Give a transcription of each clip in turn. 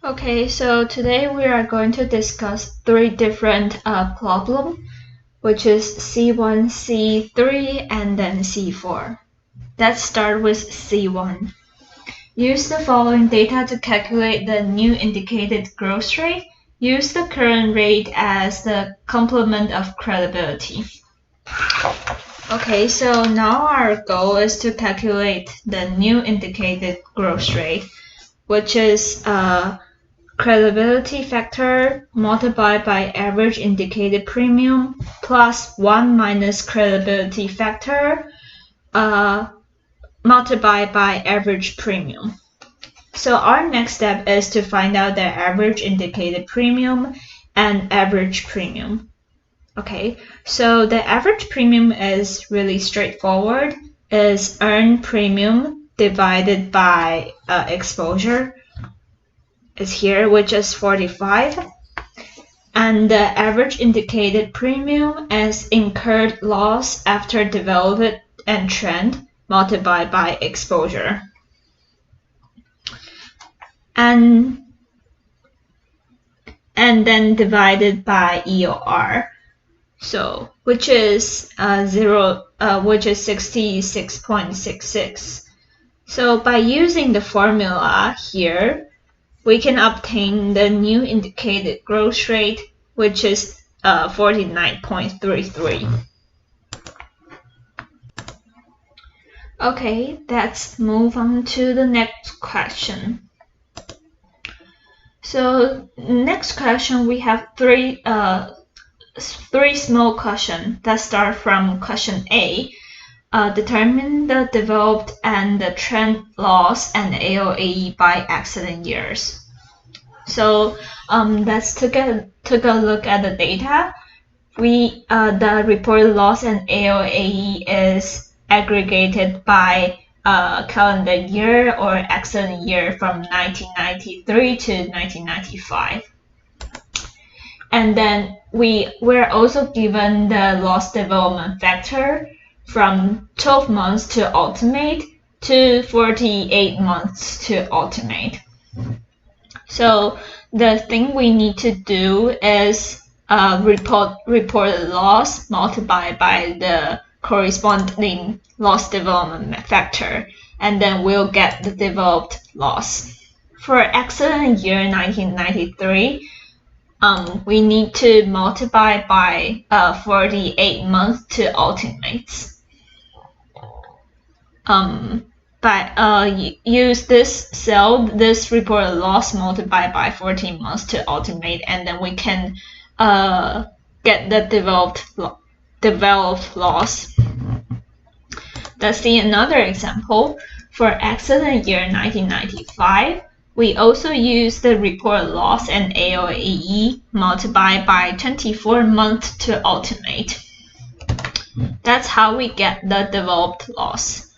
Okay, so today we are going to discuss three different problems, which is C1, C3, and then C4. Let's start with C1. Use the following data to calculate the new indicated growth rate. Use the current rate as the complement of credibility. Okay, so now our goal is to calculate the new indicated growth rate, which is credibility factor multiplied by average indicated premium plus 1 minus credibility factor multiplied by average premium. So our next step is to find out the average indicated premium and average premium. Okay, so the average premium is really straightforward. It's earned premium divided by exposure is here, which is 45. And the average indicated premium is incurred loss after development and trend multiplied by exposure. And then divided by EOR. So, which is 66.66. So by using the formula here, we can obtain the new indicated growth rate, which is 49.33. Okay, let's move on to the next question. So next question, we have three small questions that start from question A. Determine the developed and the trend loss and AOAE by accident years. So let's take a look at the data. The reported loss and AOAE is aggregated by calendar year or accident year from 1993 to 1995. And then we're also given the loss development factor from 12 months to ultimate to 48 months to ultimate. So the thing we need to do is report the loss multiplied by the corresponding loss development factor, and then we'll get the developed loss. For accident year 1993, we need to multiply by 48 months to ultimates. Use this cell, this reported loss multiplied by 14 months to ultimate, and then we can get the developed loss. Let's see another example. For accident year 1995, we also use the reported loss and AOAE multiplied by 24 months to ultimate. That's how we get the developed loss.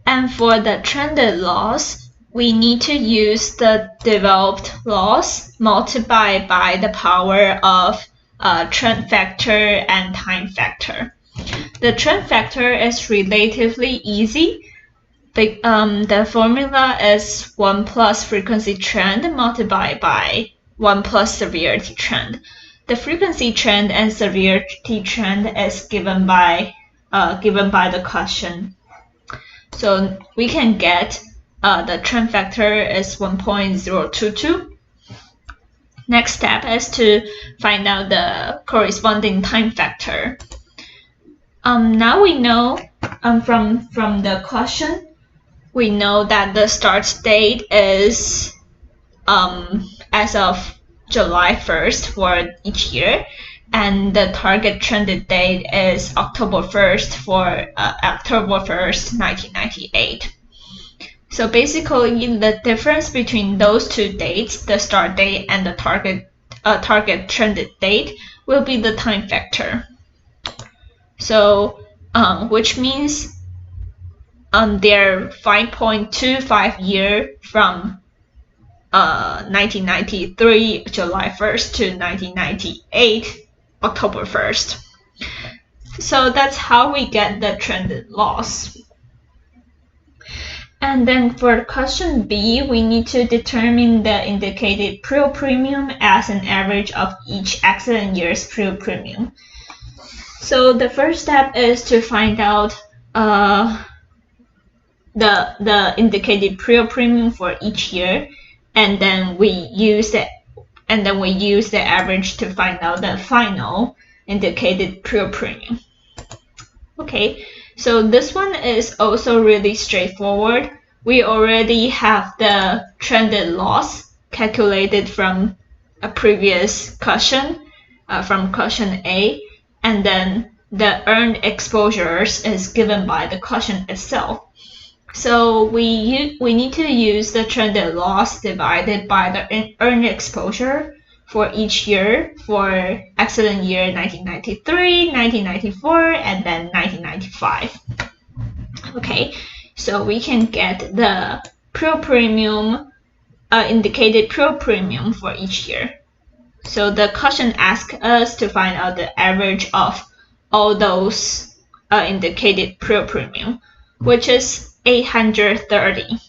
And for the trended loss, we need to use the developed loss multiplied by the power of trend factor and time factor. The trend factor is relatively easy. The formula is 1 plus frequency trend multiplied by 1 plus severity trend. The frequency trend and severity trend is given by the question. So we can get the trend factor is 1.022. Next step is to find out the corresponding time factor. Now we know from the question, we know that the start date is as of July 1st for each year, and the target trended date is October 1st for October 1st, 1998. So basically, the difference between those two dates, the start date and the target trended date, will be the time factor. So, which means they're 5.25 years from 1993 July 1st to 1998 October 1st. So that's how we get the trended loss. And then for question B, we need to determine the indicated pure premium as an average of each accident year's pure premium. So the first step is to find out the indicated pure premium for each year, and then we use the average to find out the final indicated pure premium. Okay, so this one is also really straightforward. We already have the trended loss calculated from a previous question, from question A, and then the earned exposures is given by the question itself. So we need to use the trended loss divided by the earned exposure for each year for accident year 1993, 1994, and then 1995. Okay, so we can get the pure premium, indicated pure premium for each year. So the question asks us to find out the average of all those indicated pure premium, which is 830.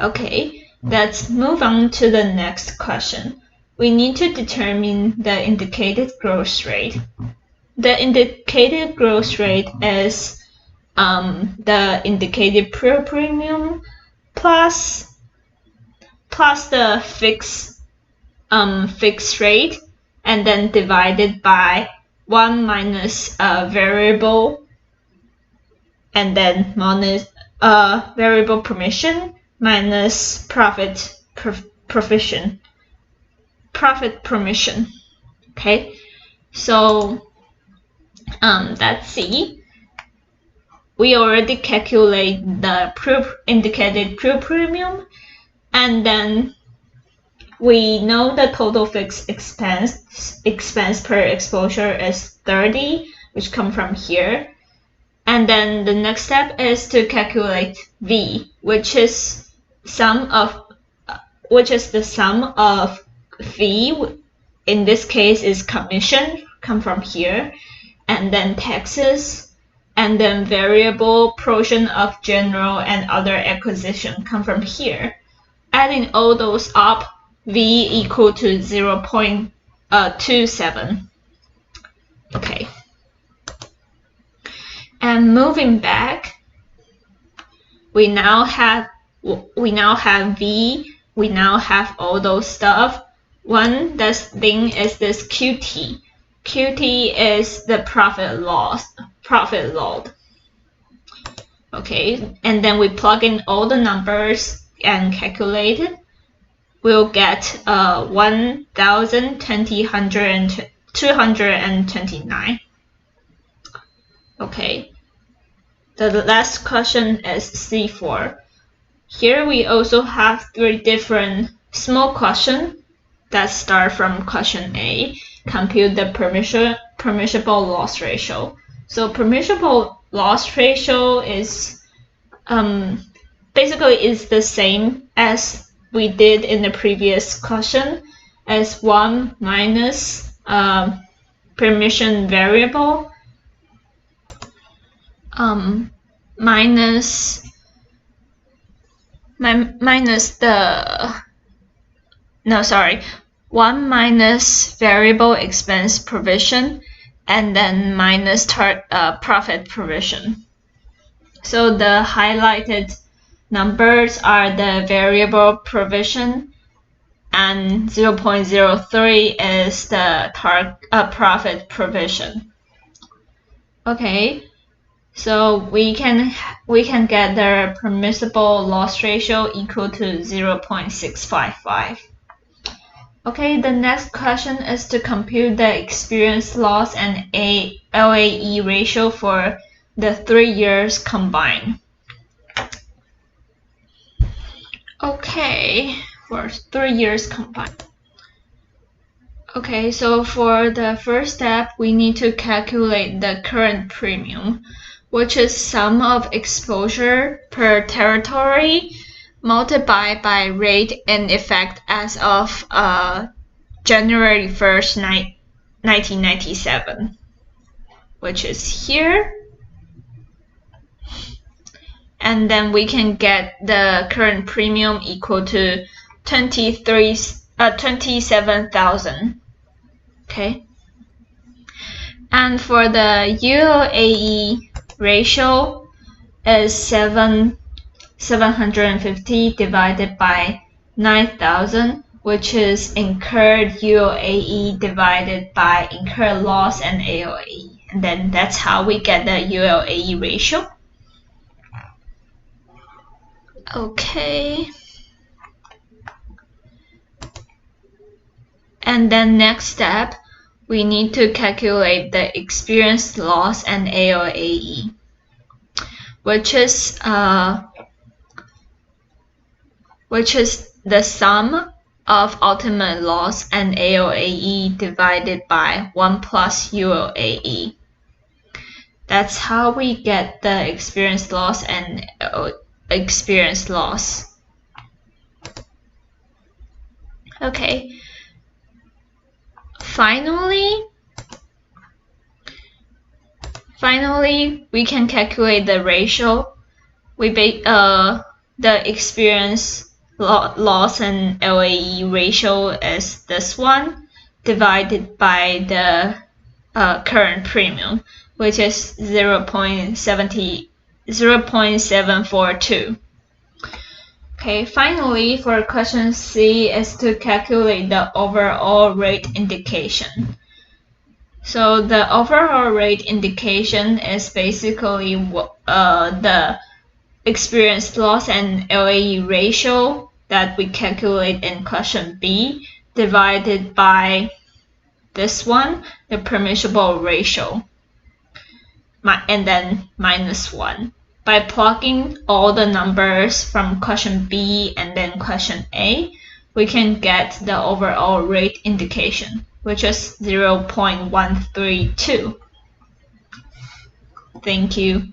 Okay. Let's move on to the next question. We need to determine the indicated growth rate. The indicated growth rate is the indicated pure premium plus the fixed rate, and then divided by 1 minus variable, and then minus variable permission minus profit permission. Okay, so let's see. We already calculate the indicated pure premium, and then we know the total fixed expense per exposure is 30, which come from here. And then the next step is to calculate V, which is the sum of fee. In this case is commission, come from here, and then taxes, and then variable portion of general and other acquisition come from here. Adding all those up, V equal to 0.27. Okay. And moving back, we now have V, we now have all those stuff. One thing is this QT. QT is the profit load. Okay, and then we plug in all the numbers and calculate it. We'll get 1,229. Okay, the last question is C4. Here we also have 3 different small questions that start from question A. Compute the permissible loss ratio. So permissible loss ratio is basically is the same as we did in the previous question, as 1 minus permission variable minus one minus variable expense provision, and then minus profit provision. So the highlighted numbers are the variable provision, and 0.03 is the profit provision. Okay, so we can get the permissible loss ratio equal to 0.655. Okay, the next question is to compute the experience loss and LAE ratio for the 3 years combined. Okay, for 3 years combined. Okay, so for the first step, we need to calculate the current premium, which is sum of exposure per territory multiplied by rate in effect as of January 1st, 1997, which is here. and then we can get the current premium equal to 27,000. Okay. And for the ULAE ratio is 750 divided by 9,000, which is incurred ULAE divided by incurred loss and AOAE. And then that's how we get the ULAE ratio. Okay. And then next step, we need to calculate the experienced loss and AOAE, which is the sum of ultimate loss and AOAE divided by 1 plus ULAE. That's how we get the experienced loss and experienced loss. Okay. Finally, we can calculate the ratio. The experience loss and LAE ratio is this one divided by the current premium, which is 0.742. Okay, finally, for question C is to calculate the overall rate indication. So the overall rate indication is basically the experienced loss and LAE ratio that we calculate in question B divided by this one, the permissible ratio, and then minus 1. By plugging all the numbers from question B and then question A, we can get the overall rate indication, which is 0.132. Thank you.